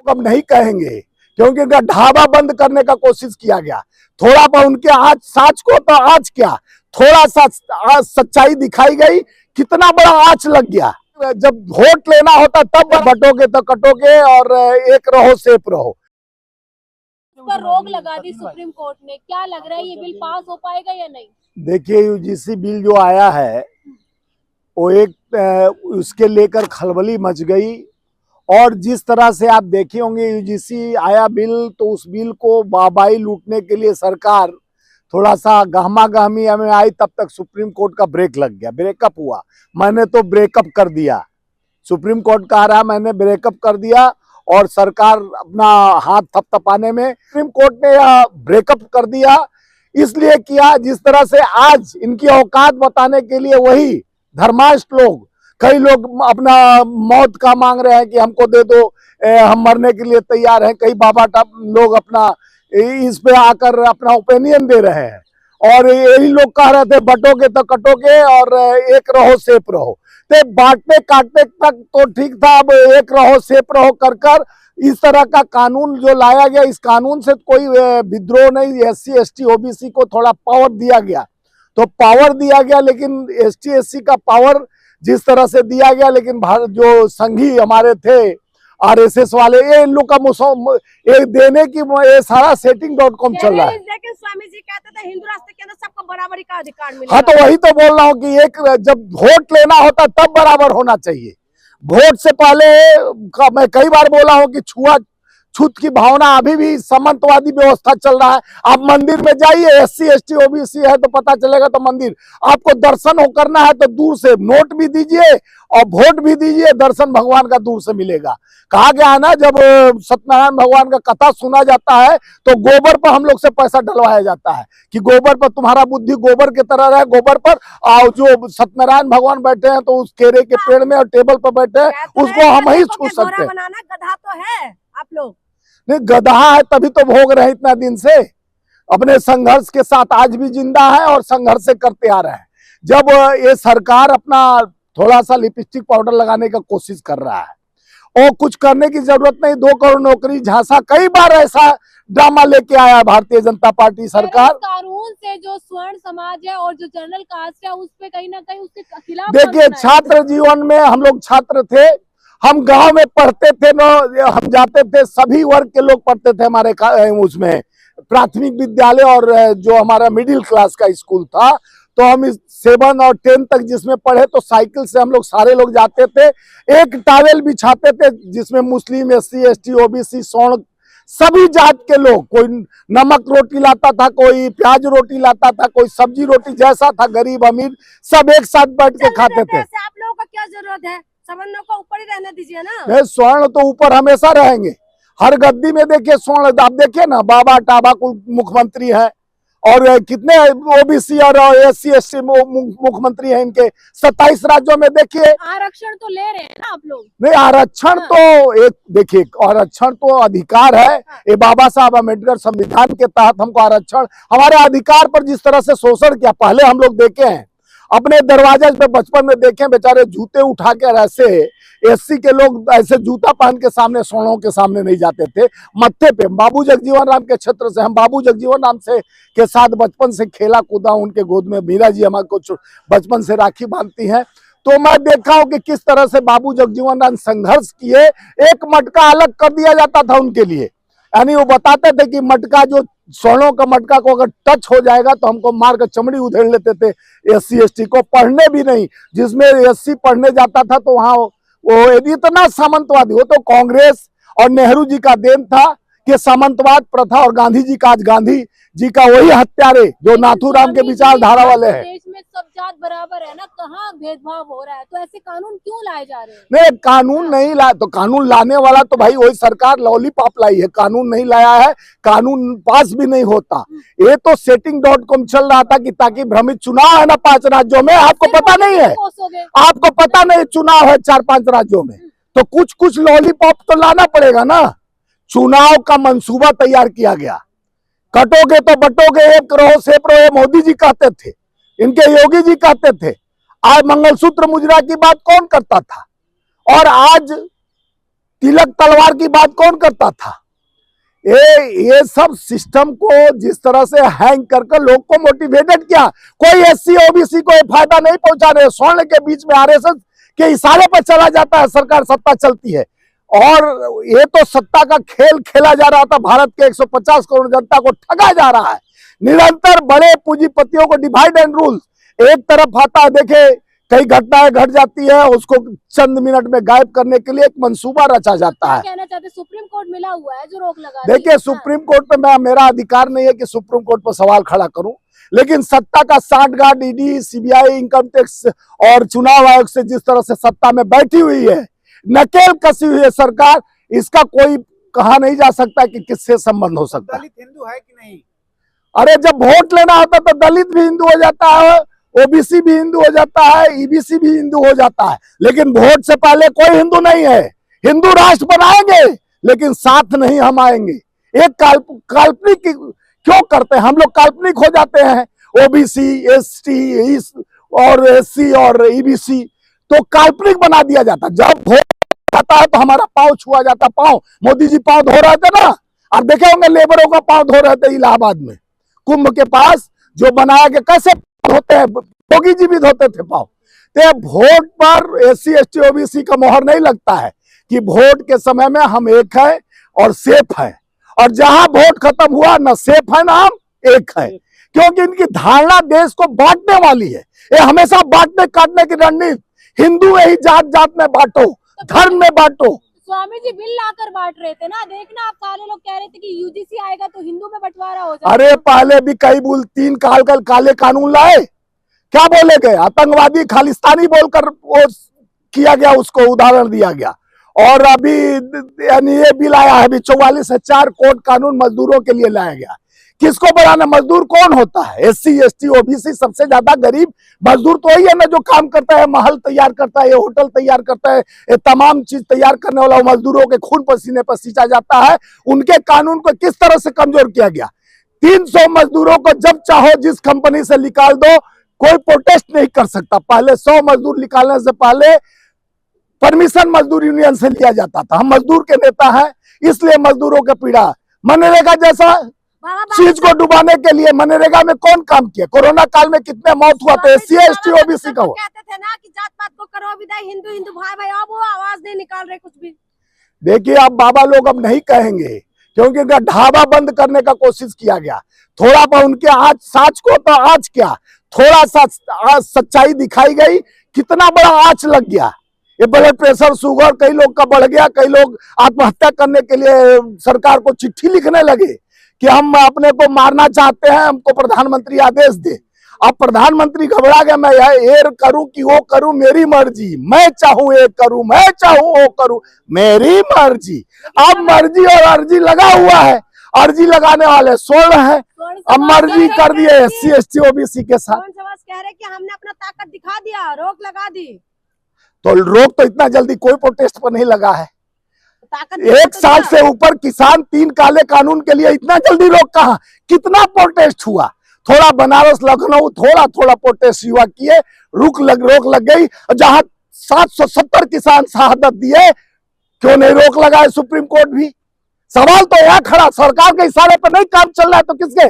अब नहीं कहेंगे, क्योंकि उनका ढाबा बंद करने का कोशिश किया गया। थोड़ा बहुत उनके आज साच को तो आज क्या, थोड़ा सा आज सच्चाई दिखाई गई, कितना बड़ा आंच लग गया। जब वोट लेना होता तब बटोगे तो कटोगे, और एक रहो सेफ रहो। पर रोक लगा दी सुप्रीम कोर्ट ने, क्या लग रहा है ये बिल पास हो पाएगा या नहीं? देखिए, यूजीसी बिल जो आया है वो एक उसके लेकर खलबली मच गई, और जिस तरह से आप देखे होंगे यूजीसी आया बिल, तो उस बिल को बाबाई लूटने के लिए सरकार थोड़ा सा गहमा गहमी में आई, तब तक सुप्रीम कोर्ट का ब्रेक लग गया, ब्रेकअप हुआ। मैंने तो ब्रेकअप कर दिया, सुप्रीम कोर्ट कह रहा है मैंने ब्रेकअप कर दिया, और सरकार अपना हाथ थपथपाने में, सुप्रीम कोर्ट ने यह ब्रेकअप कर दिया। इसलिए किया जिस तरह से आज इनकी औकात बताने के लिए वही धर्माष्ट लोग, कई लोग अपना मौत का मांग रहे हैं कि हमको दे दो, हम मरने के लिए तैयार हैं। कई बाबा लोग अपना इस पे आकर अपना ओपिनियन दे रहे हैं, और यही लोग कह रहे थे बटोगे तो कटोगे, और एक रहो सेफ रहो। तो बांटने काटने तक तो ठीक था, अब एक रहो सेफ रहो कर कर इस तरह का कानून जो लाया गया, इस कानून से कोई विद्रोह नहीं। एससी एसटी ओबीसी को थोड़ा पावर दिया गया, तो पावर दिया गया, लेकिन एसटी एससी का पावर जिस तरह से दिया गया, लेकिन भारत जो संघी हमारे थे आरएसएस वाले, ये इन लोग का ये देने की ये सारा setting.com चल रहा है। लेकिन स्वामी जी कहते थे हिंदू राष्ट्र के अंदर सबको बराबरी का अधिकार मिलेगा। हाँ, तो वही तो बोल रहा हूँ कि एक जब वोट लेना होता तब बराबर होना चाहिए। वोट से पहले मैं कई बार बोला हूँ कि छूत की भावना अभी भी सामंतवादी व्यवस्था चल रहा है। आप मंदिर में जाइए, एससी एसटी ओबीसी है तो पता चलेगा, तो मंदिर आपको दर्शन हो करना है तो दूर से नोट भी दीजिए और वोट भी दीजिए, दर्शन भगवान का दूर से मिलेगा। कहा गया है ना, जब सत्यनारायण भगवान का कथा सुना जाता है तो गोबर पर हम लोग से पैसा डलवाया जाता है कि गोबर पर तुम्हारा बुद्धि गोबर की तरह रहे, गोबर पर। और जो सत्यनारायण भगवान बैठे हैं तो उस केरे के पेड़ में और टेबल पर बैठे हैं, उसको हम ही छू सकते हैं। गधा तो है आप लोग, नहीं गधा है तभी तो भोग रहे इतना दिन से, अपने संघर्ष के साथ आज भी जिंदा है और संघर्ष से करते आ रहे हैं। जब ये सरकार अपना थोड़ा सा लिपस्टिक पाउडर लगाने का कोशिश कर रहा है, और कुछ करने की जरूरत नहीं, 2 करोड़ नौकरी झांसा, कई बार ऐसा ड्रामा लेके आया भारतीय जनता पार्टी सरकार। कानून से जो स्वर्ण समाज है और जो जनरल कास्ट है उस पे कहीं ना कहीं उसके खिलाफ। देखिए, छात्र जीवन में हम लोग छात्र थे, हम गांव में पढ़ते थे न, हम जाते थे, सभी वर्ग के लोग पढ़ते थे हमारे उसमें प्राथमिक विद्यालय, और जो हमारा मिडिल क्लास का स्कूल था, तो हम इस 7 और 10 तक जिसमें पढ़े, तो साइकिल से हम लोग सारे लोग जाते थे, एक टॉवेल बिछाते थे जिसमें मुस्लिम एससी एसटी ओबीसी स्वर्ण सभी जात के लोग, कोई नमक रोटी लाता था, कोई प्याज रोटी लाता था, कोई सब्जी रोटी, जैसा था गरीब अमीर सब एक साथ बैठ के खाते थे। आप लोगों का क्या जरूरत है, संबंधों को ऊपर ही रहने दीजिए ना। स्वर्ण तो ऊपर हमेशा रहेंगे, हर गद्दी में देखिए स्वर्ण। आप देखिए ना, बाबा टाबा मुख्यमंत्री है, और कितने ओबीसी और एससी एसटी मुख्यमंत्री हैं इनके 27 राज्यों में। देखिए, आरक्षण तो ले रहे हैं ना आप लोग। नहीं, आरक्षण तो एक देखिए, आरक्षण तो अधिकार है, ये बाबा साहब अम्बेडकर संविधान के तहत हमको आरक्षण, हमारे अधिकार पर जिस तरह से शोषण किया, पहले हम लोग देखे हैं अपने दरवाजे पे, बचपन में देखे बेचारे जूते उठा कर, ऐसे एससी के लोग ऐसे जूता पहन के सामने स्वर्णों के सामने नहीं जाते थे, मत्थे पे। बाबू जगजीवन राम के क्षेत्र से, हम बाबू जगजीवन राम से के साथ बचपन से खेला कूदा, उनके गोद में मीरा जी हमारे बचपन से राखी बांधती हैं, तो मैं देखा हूं कि किस तरह से बाबू जगजीवन राम संघर्ष किए। एक मटका अलग कर दिया जाता था उनके लिए, यानी वो बताते थे कि मटका, जो स्वर्णों का मटका को अगर टच हो जाएगा तो हमको मार कर चमड़ी उधेड़ लेते थे। एससी एसटी को पढ़ने भी नहीं, जिसमें एससी पढ़ने जाता था तो वहां वो इतना सामंतवादी, वो तो कांग्रेस और नेहरू जी का देन था कि सामंतवाद प्रथा, और गांधी जी का, आज गांधी जी का वही हत्यारे जो नाथूराम के विचारधारा वाले हैं। देश में सब जात बराबर है ना, कहाँ भेदभाव हो रहा है, तो ऐसे कानून क्यों लाए जा रहे हैं? नहीं, कानून नहीं लाया, तो कानून लाने वाला तो भाई वही सरकार लॉलीपॉप लाई है, कानून नहीं लाया है, कानून पास भी नहीं होता। ये तो setting.com चल रहा था कि ताकि भ्रमित, चुनाव है ना 5 राज्यों में, आपको पता नहीं है, आपको पता नहीं चुनाव है 4-5 राज्यों में, तो कुछ कुछ लॉलीपॉप तो लाना पड़ेगा ना। चुनाव का मंसूबा तैयार किया गया, कटोगे तो बटोगे, एक रहो सेफ रहो, मोदी जी कहते थे, इनके योगी जी कहते थे। आज मंगलसूत्र मुजरा की बात कौन करता था, और आज तिलक तलवार की बात कौन करता था? ये सब सिस्टम को जिस तरह से हैंग करके लोग को मोटिवेटेड किया, कोई एससी ओबीसी को फायदा नहीं पहुंचा रहे, स्वर्ण के बीच में आरएसएस के इशारे पर चला जाता है, सरकार सत्ता चलती है। और ये तो सत्ता का खेल खेला जा रहा था, भारत के 150 करोड़ जनता को ठगा जा रहा है। निरंतर बड़े पूंजीपतियों को डिवाइड एंड रूल एक तरफ आता है, देखे कई घटनाएं घट जाती है, उसको चंद मिनट में गायब करने के लिए एक मंसूबा रचा जाता है। कहना चाहते सुप्रीम कोर्ट मिला हुआ है जो रोक लगा देखिए, सुप्रीम कोर्ट पे मेरा अधिकार नहीं है कि सुप्रीम कोर्ट पर सवाल खड़ा करूं, लेकिन सत्ता का सांठगांठ ईडी, सीबीआई, इनकम टैक्स और चुनाव आयोग से जिस तरह से सत्ता में बैठी हुई है, नकेल कसी हुई है सरकार, इसका कोई कहा नहीं जा सकता कि किससे संबंध हो सकता है। दलित हिंदू है कि नहीं? अरे जब वोट लेना होता तो दलित भी हिंदू हो जाता है, ओबीसी भी हिंदू हो जाता है, ईबीसी भी हिंदू हो जाता है, लेकिन वोट से पहले कोई हिंदू नहीं है। हिंदू राष्ट्र बनाएंगे लेकिन साथ नहीं हम आएंगे। एक काल्पनिक क्यों करते हैं हम लोग? काल्पनिक हो जाते हैं, ओबीसी, एसटी और एससी और ईबीसी तो काल्पनिक बना दिया जाता। जब वोट आता है तो हमारा पांव छुआ जाता। पांव मोदी जी पांव धो रहे थे ना, और देखे होंगे लेबरों का पांव धो रहे थे इलाहाबाद में कुंभ के पास, जो बनाया कि कैसे धोते हैं, योगी जी भी धोते थे पांव। तो वोट पर एससी एसटी ओबीसी का मोहर नहीं लगता है कि वोट के समय में हम एक है और सेफ है, और जहां वोट खत्म हुआ ना सेफ है ना हम एक है, क्योंकि इनकी धारणा देश को बांटने वाली है। ये हमेशा बांटने काटने की रणनीति, हिंदू ही जात जात में बांटो, धर्म में बांटो। स्वामी जी बिल लाकर बांट रहे थे ना, देखना आप सारे लोग कह रहे थे कि यूजीसी आएगा तो हिंदू में बंटवारा हो जाएगा। अरे पहले भी कई 3 काले कानून लाए, क्या बोले गए? आतंकवादी खालिस्तानी बोलकर वो किया गया, उसको उदाहरण दिया गया। और अभी यानी ये बिल आया है, अभी 44 से 4 कोड कानून मजदूरों के लिए लाया गया। किसको बढ़ाना? मजदूर कौन होता है? एससी एसटी ओबीसी, सबसे ज्यादा गरीब मजदूर तो वही है ना जो काम करता है, महल तैयार करता है, होटल तैयार करता है, ये तमाम चीज तैयार करने वाला मजदूरों के खून पसीने पर सींचा जाता है। उनके कानून को किस तरह से कमजोर किया गया? 300 मजदूरों को जब चाहो जिस कंपनी से निकाल दो, कोई प्रोटेस्ट नहीं कर सकता। पहले 100 मजदूर निकालने से पहले परमिशन मजदूर यूनियन से लिया जाता था। हम मजदूर के नेता हैं, इसलिए मजदूरों के पीड़ा। मनरेगा जैसा चीज को डुबाने के लिए मनरेगा में कौन काम किया? कोरोना काल में कितने मौत हुआ था एससी एसटी ओबीसी का? कहते थे ना कि जात पात को करो विदाई, हिंदू हिंदू भाई भाई, अब वो आवाज नहीं निकाल रहे कुछ भी। देखिए, अब बाबा लोग अब नहीं कहेंगे, क्योंकि उनका ढाबा बंद करने का कोशिश किया गया। थोड़ा सा उनके आज साच को तो आज क्या, थोड़ा सा आज सच्चाई दिखाई गई, कितना बड़ा आंच लग गया। ये ब्लड प्रेशर, शुगर कई लोग का बढ़ गया। कई लोग आत्महत्या करने के लिए सरकार को चिट्ठी लिखने लगे कि हम अपने को मारना चाहते हैं, हमको प्रधानमंत्री आदेश दे। अब प्रधानमंत्री घबरा गया, मैं ये करूं कि वो करूं, मेरी मर्जी, मैं चाहूं ये करूं, मैं चाहूं वो करूं, मेरी मर्जी। अब मर्जी और अर्जी लगा हुआ है, अर्जी लगाने वाले स्वर्ण है, अब मर्जी कर दिए एससी एसटी ओबीसी के साथ। कह रहे कि हमने अपना ताकत दिखा दिया, रोक लगा दी। तो रोक तो इतना जल्दी कोई प्रोटेस्ट पर नहीं लगा है। 1 साल से ऊपर किसान 3 काले कानून के लिए इतना जल्दी रोक कहा? कितना प्रोटेस्ट हुआ? थोड़ा बनारस लखनऊ थोड़ा थोड़ा प्रोटेस्ट युवा किए, रोक लग गई। जहां 770 किसान शहादत दिए, क्यों नहीं रोक लगाए सुप्रीम कोर्ट भी? सवाल तो यह खड़ा, सरकार के इशारे पर नहीं काम चल रहा है तो किसके?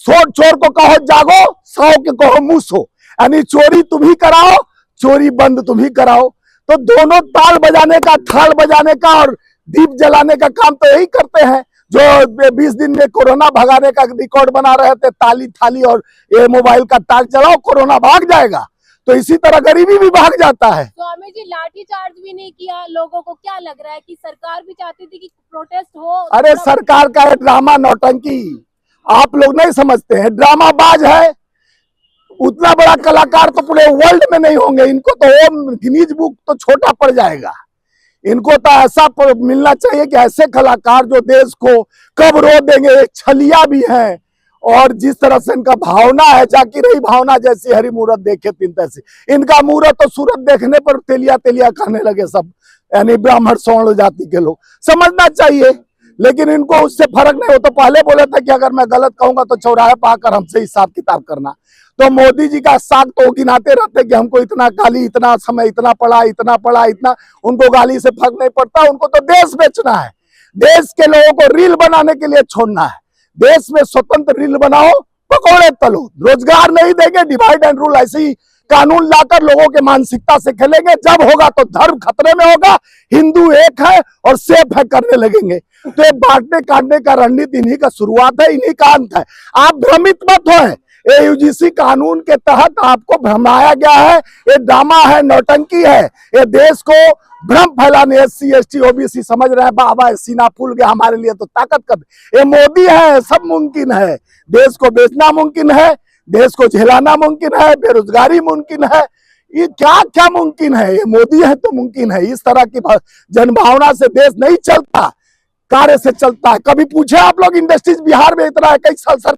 चोर को कहो जागो, साव के कहो मुंह सो, यानी चोरी तुम ही कराओ, चोरी बंद तुम ही कराओ। तो दोनों ताल बजाने का, थाल बजाने का और दीप जलाने का काम तो यही करते हैं। जो 20 दिन में कोरोना भगाने का रिकॉर्ड बना रहे थे, ताली थाली और ये मोबाइल का तार चलाओ, कोरोना भाग जाएगा। तो इसी तरह गरीबी भी भाग जाता है। स्वामी जी लाठी चार्ज भी नहीं किया लोगों को, क्या लग रहा है कि सरकार भी चाहती थी कि प्रोटेस्ट हो? अरे सरकार का है ड्रामा, नौटंकी, आप लोग नहीं समझते हैं, ड्रामाबाज है। उतना बड़ा कलाकार तो पूरे वर्ल्ड में नहीं होंगे, इनको तो गिनीज बुक तो छोटा पड़ जाएगा। इनको तो ऐसा मिलना चाहिए कि ऐसे कलाकार जो देश को कब रो देंगे। छलिया भी हैं, और जिस तरह से इनका भावना है, जाकी रही भावना जैसी हरी मूरत देखे तीन तैसी। इनका मूरत तो सूरत देखने पर तेलिया तेलिया कहने लगे सब, यानी ब्राह्मण स्वर्ण जाति के लोग। समझना चाहिए, लेकिन इनको उससे फर्क नहीं हो। तो पहले बोले थे कि अगर मैं गलत कहूंगा तो चौराहे पर आकर हमसे हिसाब किताब करना। तो मोदी जी का साग तो गिनाते रहते कि हमको इतना गाली, इतना समय, इतना पड़ा, इतना, उनको गाली से फर्क नहीं पड़ता। उनको तो देश बेचना है, देश के लोगों को रील बनाने के लिए छोड़ना है। देश में स्वतंत्र रील बनाओ, पकौड़े तलो, रोजगार नहीं देंगे, डिवाइड एंड रूल ऐसे ही कानून लाकर लोगों के मानसिकता से खेलेंगे। जब होगा तो धर्म खतरे में होगा, हिंदू एक है और सेफ है करने लगेंगे। तो ये बांटने काटने का रणनीति इन्हीं का शुरुआत है, इन्हीं का अंत है। आप भ्रमित मत हो, ये यूजीसी कानून के तहत आपको भ्रमाया गया है, ये ड्रामा है, नौटंकी है। ये देश को भ्रम फैलाने SC ST OBC समझ रहे हैं, बाबा सीना फूल गया हमारे लिए तो ताकत कब। ये मोदी है, सब मुमकिन है। देश को बेचना मुमकिन है, देश को झेलाना मुमकिन है, बेरोजगारी मुमकिन है, ये क्या क्या मुमकिन है। ये मोदी है तो मुमकिन है। इस तरह की जनभावना से देश नहीं चलता, कार्य से चलता है। कभी पूछे आप लोग इंडस्ट्रीज बिहार में इतना है, कई साल